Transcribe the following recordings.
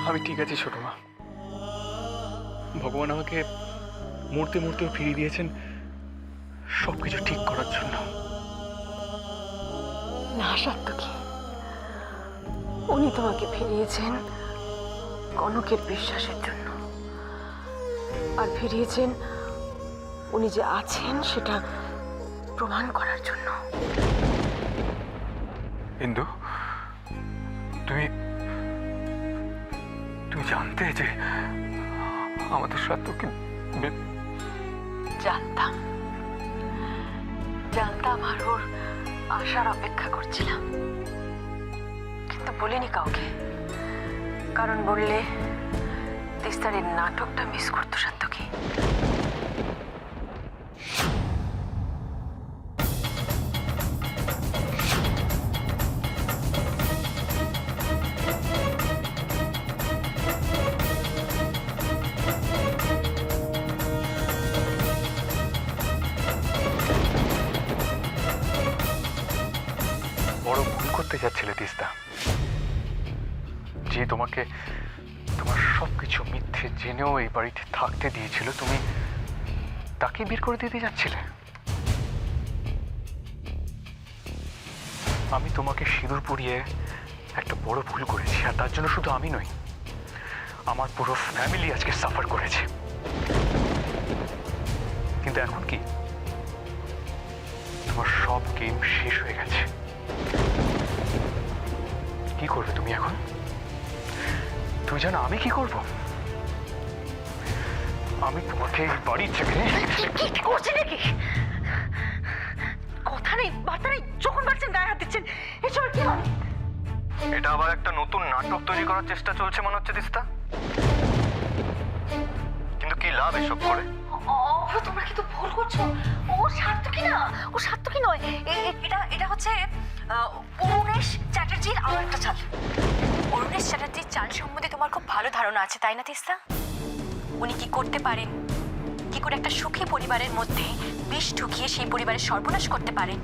আমি ঠিক আছি ছোট মা। ভগবান আমাকে মূর্তি মূর্তিও ফিরিয়ে দিয়েছেন সবকিছু ঠিক করার জন্য। না সাত্তকী, উনি তোমাকে ফিরিয়েছেন কনকের বিশ্বাসের জন্য, আর ফিরিয়েছেন উনি যে আছেন সেটা প্রমাণ করার জন্য। ইন্দু, তুমি তুমি জানতে যে আমাদের সাত্তকী? জানতাম জানতাম, আর ওর আসার অপেক্ষা করছিলাম, কিন্তু বলিনি কাউকে। কারণ বললে তিস্তারের নাটকটা মিস করতো সাত্তকী। বড় ভুল করতে যাচ্ছিলে তিস্তা। যে তোমাকে তোমার সবকিছু মিথ্যে জেনেও এই বাড়িতে থাকতে দিয়েছিল, তুমি তাকে বের করে দিতে যাচ্ছিলে। আমি তোমাকে সিঁদুর পরিয়ে একটা বড় ভুল করেছি, আর তার জন্য শুধু আমি নই, আমার পুরো ফ্যামিলি আজকে সাফার করেছে। কিন্তু এখন কি? তোমার সব গেম শেষ হয়ে গেছে। কি করবে তুমি এখন? তুমি জানো আমি কি করব? আমি তোমাকে বাড়ি থেকে কি করছেন নাকি? কথা নেই, বার্তা নেই, যখন পারছেন গায়ে হাত দিচ্ছেন। এসব কি হয়? এটা আবার একটা নতুন নাটক তৈরি করার চেষ্টা চলছে মনে হচ্ছে তিস্তা। কিন্তু কি লাভ এসব করে? তোমরা কিন্তু ভুল করছো। ও সাত্তকী না, ও সাত্তকী নয়। এটা হচ্ছে অরুণেশ চ্যাটার্জির আরো একটা চাল। অরুণেশ চ্যাটার্জির চাল সম্বন্ধে তোমার খুব ভালো ধারণা আছে, তাই না তিস্তা? উনি কি করতে পারেন, কি করে একটা সুখী পরিবারের মধ্যে বিষ ঢুকিয়ে সেই পরিবারের সর্বনাশ করতে পারেন,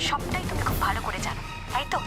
সবটাই তুমি খুব ভালো করে জানো, তাই তো?